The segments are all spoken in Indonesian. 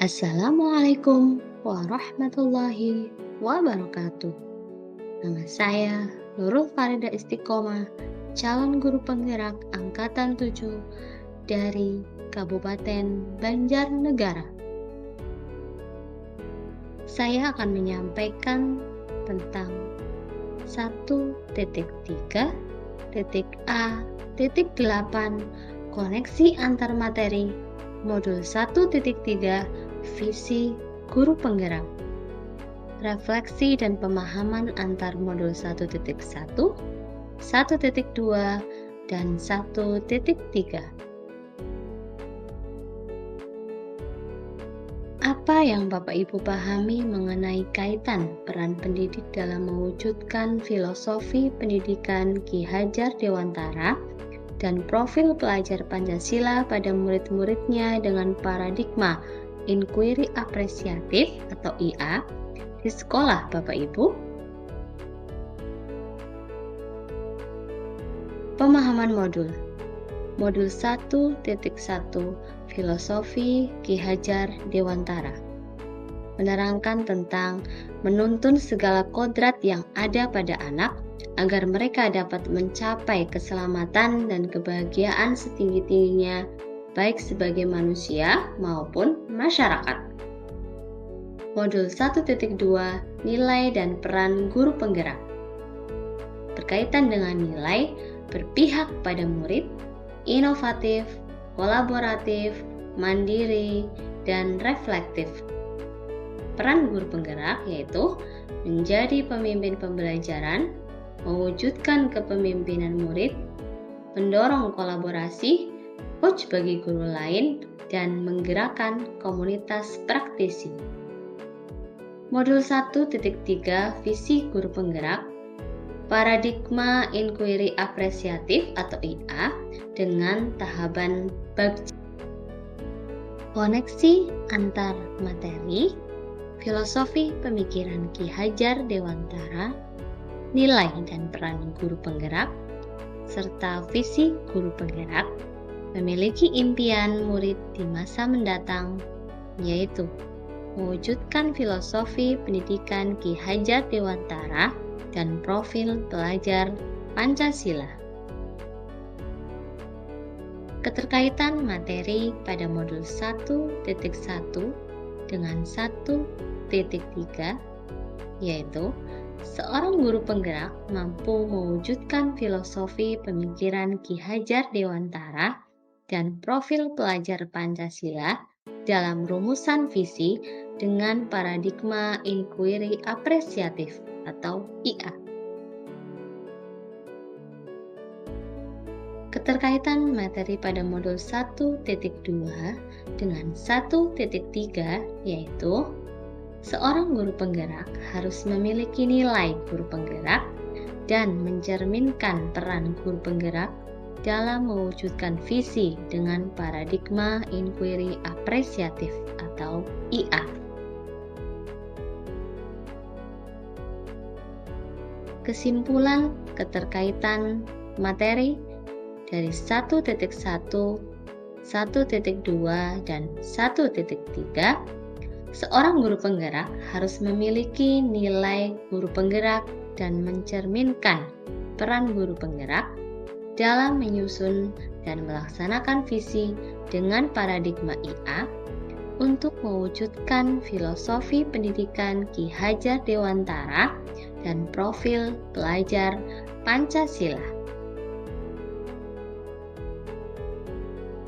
Assalamualaikum warahmatullahi wabarakatuh. Nama saya Nurul Farida Istiqomah, calon guru penggerak angkatan 7 dari Kabupaten Banjarnegara. Saya akan menyampaikan tentang 1.3.A.8 koneksi antar materi modul 1.3 visi guru penggerak. Refleksi dan pemahaman antar modul 1.1, 1.2, dan 1.3. Apa yang Bapak Ibu pahami mengenai kaitan peran pendidik dalam mewujudkan filosofi pendidikan Ki Hajar Dewantara dan profil pelajar Pancasila pada murid-muridnya dengan paradigma inquiry apresiatif atau IA di sekolah Bapak Ibu? Pemahaman modul 1.1 Filosofi Ki Hajar Dewantara menerangkan tentang menuntun segala kodrat yang ada pada anak agar mereka dapat mencapai keselamatan dan kebahagiaan setinggi-tingginya baik sebagai manusia maupun masyarakat. Modul 1.2 Nilai dan peran guru penggerak berkaitan dengan nilai berpihak pada murid, inovatif, kolaboratif, mandiri, dan reflektif. Peran guru penggerak yaitu menjadi pemimpin pembelajaran, mewujudkan kepemimpinan murid, mendorong kolaborasi, coach bagi guru lain, dan menggerakkan komunitas praktisi. Modul 1.3 Visi Guru Penggerak paradigma inquiry apresiatif atau IA dengan tahapan bagja. Koneksi antar materi, filosofi pemikiran Ki Hajar Dewantara, nilai dan peran guru penggerak, serta visi guru penggerak memiliki impian murid di masa mendatang, yaitu mewujudkan filosofi pendidikan Ki Hajar Dewantara dan profil pelajar Pancasila. Keterkaitan materi pada modul 1.1 dengan 1.3 yaitu seorang guru penggerak mampu mewujudkan filosofi pemikiran Ki Hajar Dewantara dan profil pelajar Pancasila dalam rumusan visi dengan paradigma inquiry apresiatif atau IA. Keterkaitan materi pada modul 1.2 dengan 1.3 yaitu seorang guru penggerak harus memiliki nilai guru penggerak dan mencerminkan peran guru penggerak dalam mewujudkan visi dengan paradigma inquiry apresiatif atau IA. Kesimpulan keterkaitan materi dari 1.1, 1.2, dan 1.3, seorang guru penggerak harus memiliki nilai guru penggerak dan mencerminkan peran guru penggerak dalam menyusun dan melaksanakan visi dengan paradigma IA untuk mewujudkan filosofi pendidikan Ki Hajar Dewantara dan profil pelajar Pancasila.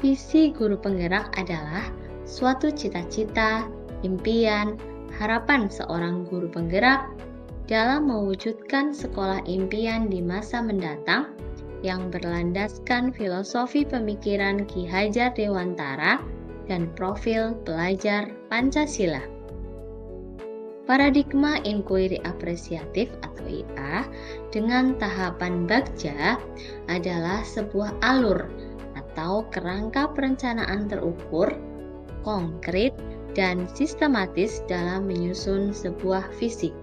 Visi guru penggerak adalah suatu cita-cita, impian, harapan seorang guru penggerak dalam mewujudkan sekolah impian di masa mendatang yang berlandaskan filosofi pemikiran Ki Hajar Dewantara dan profil pelajar Pancasila. Paradigma inquiry apresiatif atau IA dengan tahapan bagja adalah sebuah alur atau kerangka perencanaan terukur, konkret, dan sistematis dalam menyusun sebuah visi.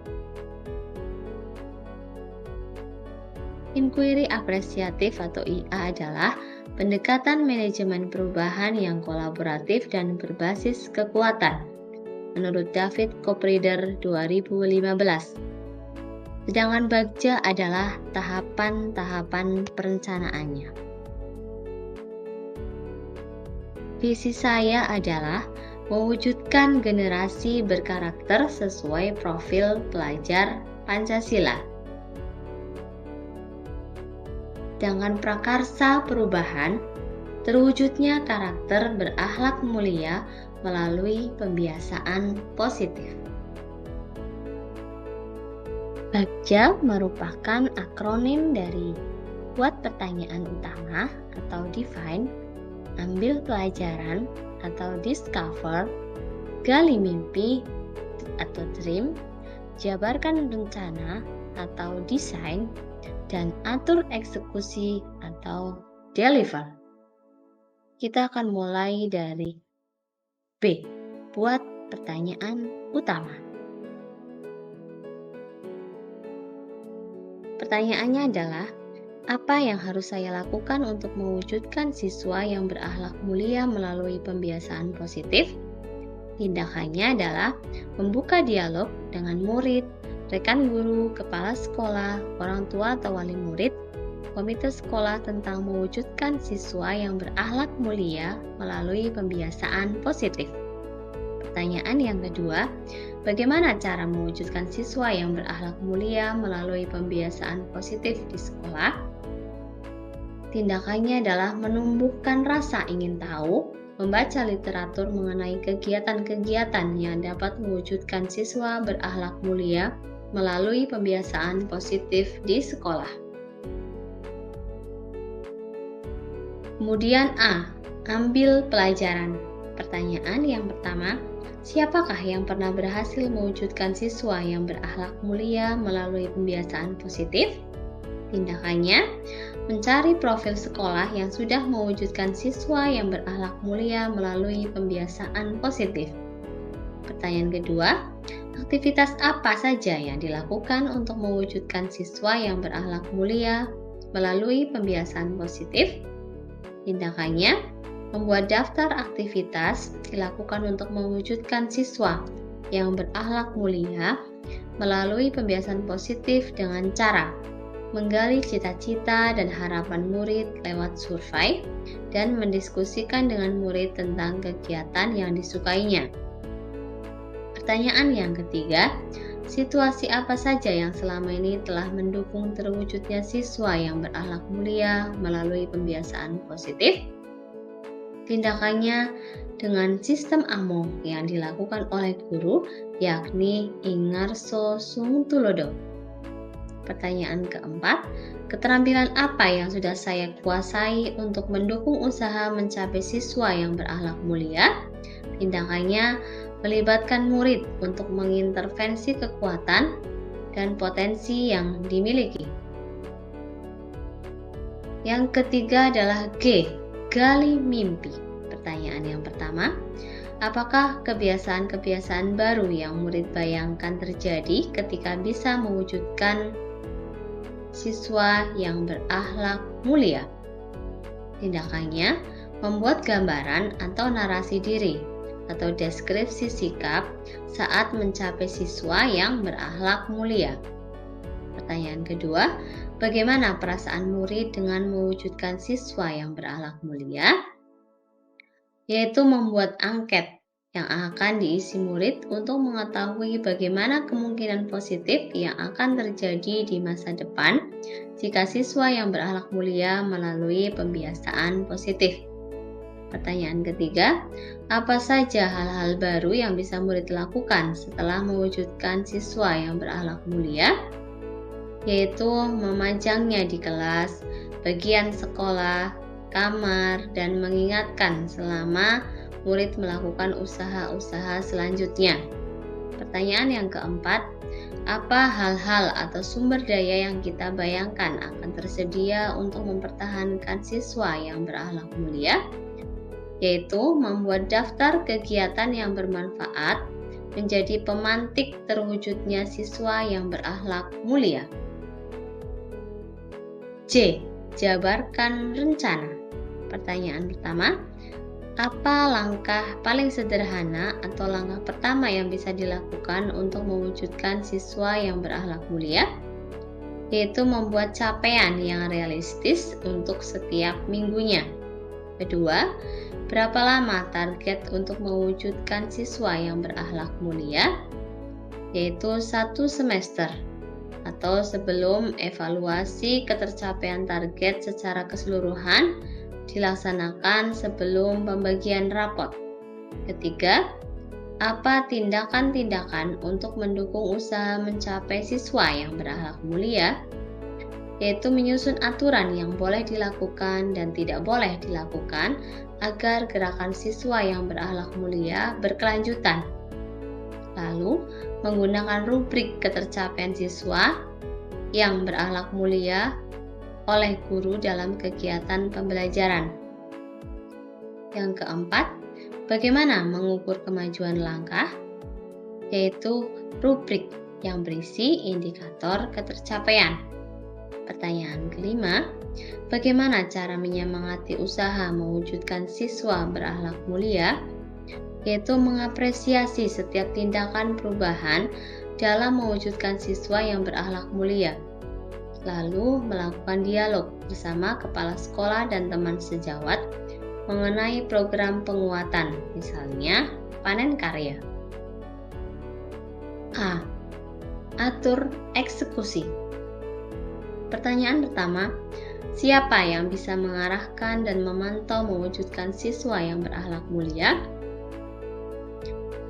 Inquiry apresiatif atau IA adalah pendekatan manajemen perubahan yang kolaboratif dan berbasis kekuatan menurut David Coprider 2015. Sedangkan Bagja adalah tahapan-tahapan perencanaannya. Visi saya adalah mewujudkan generasi berkarakter sesuai profil pelajar Pancasila. Dengan prakarsa perubahan, terwujudnya karakter berakhlak mulia melalui pembiasaan positif. Bagja merupakan akronim dari buat pertanyaan utama atau define, ambil pelajaran atau discover, gali mimpi atau dream, jabarkan rencana atau desain, dan atur eksekusi atau deliver. Kita akan mulai dari B. Buat pertanyaan utama. Pertanyaannya adalah, apa yang harus saya lakukan untuk mewujudkan siswa yang berakhlak mulia melalui pembiasaan positif? Tindakannya adalah membuka dialog dengan murid, rekan guru, kepala sekolah, orang tua atau wali murid, komite sekolah tentang mewujudkan siswa yang berakhlak mulia melalui pembiasaan positif. Pertanyaan yang kedua, bagaimana cara mewujudkan siswa yang berakhlak mulia melalui pembiasaan positif di sekolah? Tindakannya adalah menumbuhkan rasa ingin tahu, membaca literatur mengenai kegiatan-kegiatan yang dapat mewujudkan siswa berakhlak mulia melalui pembiasaan positif di sekolah. Kemudian A. Ambil pelajaran. Pertanyaan yang pertama, siapakah yang pernah berhasil mewujudkan siswa yang berakhlak mulia melalui pembiasaan positif? Tindakannya, mencari profil sekolah yang sudah mewujudkan siswa yang berakhlak mulia melalui pembiasaan positif. Pertanyaan kedua, aktivitas apa saja yang dilakukan untuk mewujudkan siswa yang berakhlak mulia melalui pembiasaan positif? Tindakannya, membuat daftar aktivitas dilakukan untuk mewujudkan siswa yang berakhlak mulia melalui pembiasaan positif dengan cara menggali cita-cita dan harapan murid lewat survei dan mendiskusikan dengan murid tentang kegiatan yang disukainya. Pertanyaan yang ketiga, situasi apa saja yang selama ini telah mendukung terwujudnya siswa yang berakhlak mulia melalui pembiasaan positif? Tindakannya dengan sistem AMO yang dilakukan oleh guru, yakni Ingarso Sungtulodo. Pertanyaan keempat, keterampilan apa yang sudah saya kuasai untuk mendukung usaha mencapai siswa yang berakhlak mulia? Tindakannya melibatkan murid untuk mengintervensi kekuatan dan potensi yang dimiliki. Yang ketiga adalah G. Gali mimpi. Pertanyaan yang pertama, apakah kebiasaan-kebiasaan baru yang murid bayangkan terjadi ketika bisa mewujudkan siswa yang berakhlak mulia? Tindakannya, membuat gambaran atau narasi diri atau deskripsi sikap saat mencapai siswa yang berakhlak mulia. Pertanyaan kedua, bagaimana perasaan murid dengan mewujudkan siswa yang berakhlak mulia? Yaitu membuat angket yang akan diisi murid untuk mengetahui bagaimana kemungkinan positif yang akan terjadi di masa depan jika siswa yang berakhlak mulia melalui pembiasaan positif. Pertanyaan ketiga, apa saja hal-hal baru yang bisa murid lakukan setelah mewujudkan siswa yang berakhlak mulia? Yaitu memajangnya di kelas, bagian sekolah, kamar, dan mengingatkan selama murid melakukan usaha-usaha selanjutnya. Pertanyaan yang keempat, apa hal-hal atau sumber daya yang kita bayangkan akan tersedia untuk mempertahankan siswa yang berakhlak mulia? Yaitu membuat daftar kegiatan yang bermanfaat menjadi pemantik terwujudnya siswa yang berakhlak mulia. C. Jabarkan rencana. Pertanyaan pertama, Apa langkah paling sederhana atau langkah pertama yang bisa dilakukan untuk mewujudkan siswa yang berakhlak mulia? Yaitu membuat capaian yang realistis untuk setiap minggunya. Kedua, berapa lama target untuk mewujudkan siswa yang berakhlak mulia? Yaitu 1 semester atau sebelum evaluasi ketercapaian target secara keseluruhan dilaksanakan sebelum pembagian rapot. Ketiga, apa tindakan-tindakan untuk mendukung usaha mencapai siswa yang berakhlak mulia? Yaitu menyusun aturan yang boleh dilakukan dan tidak boleh dilakukan agar gerakan siswa yang berakhlak mulia berkelanjutan. Lalu, menggunakan rubrik ketercapaian siswa yang berakhlak mulia oleh guru dalam kegiatan pembelajaran. Yang keempat, bagaimana mengukur kemajuan langkah? Yaitu rubrik yang berisi indikator ketercapaian. Pertanyaan kelima, bagaimana cara menyemangati usaha mewujudkan siswa berakhlak mulia? Yaitu mengapresiasi setiap tindakan perubahan dalam mewujudkan siswa yang berakhlak mulia. Lalu melakukan dialog bersama kepala sekolah dan teman sejawat mengenai program penguatan, misalnya panen karya. A. Atur eksekusi. Pertanyaan pertama, siapa yang bisa mengarahkan dan memantau mewujudkan siswa yang berakhlak mulia?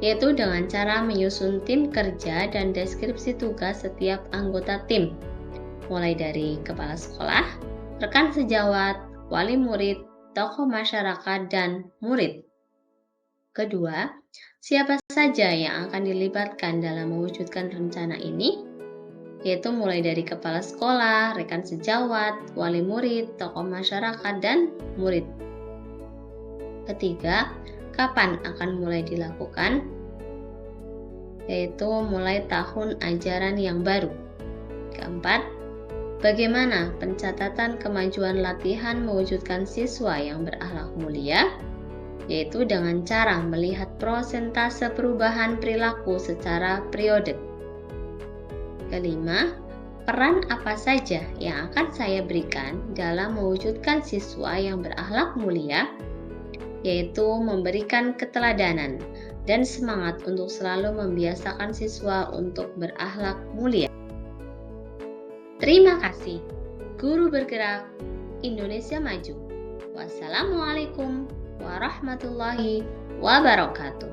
Yaitu dengan cara menyusun tim kerja dan deskripsi tugas setiap anggota tim, mulai dari kepala sekolah, rekan sejawat, wali murid, tokoh masyarakat, dan murid. Kedua, siapa saja yang akan dilibatkan dalam mewujudkan rencana ini? Yaitu mulai dari kepala sekolah, rekan sejawat, wali murid, tokoh masyarakat, dan murid. Ketiga, kapan akan mulai dilakukan? Yaitu mulai tahun ajaran yang baru. Keempat, bagaimana pencatatan kemajuan latihan mewujudkan siswa yang berakhlak mulia? Yaitu dengan cara melihat prosentase perubahan perilaku secara periodik. Kelima, peran apa saja yang akan saya berikan dalam mewujudkan siswa yang berakhlak mulia? Yaitu memberikan keteladanan dan semangat untuk selalu membiasakan siswa untuk berakhlak mulia. Terima kasih. Guru Bergerak Indonesia Maju. Wassalamualaikum warahmatullahi wabarakatuh.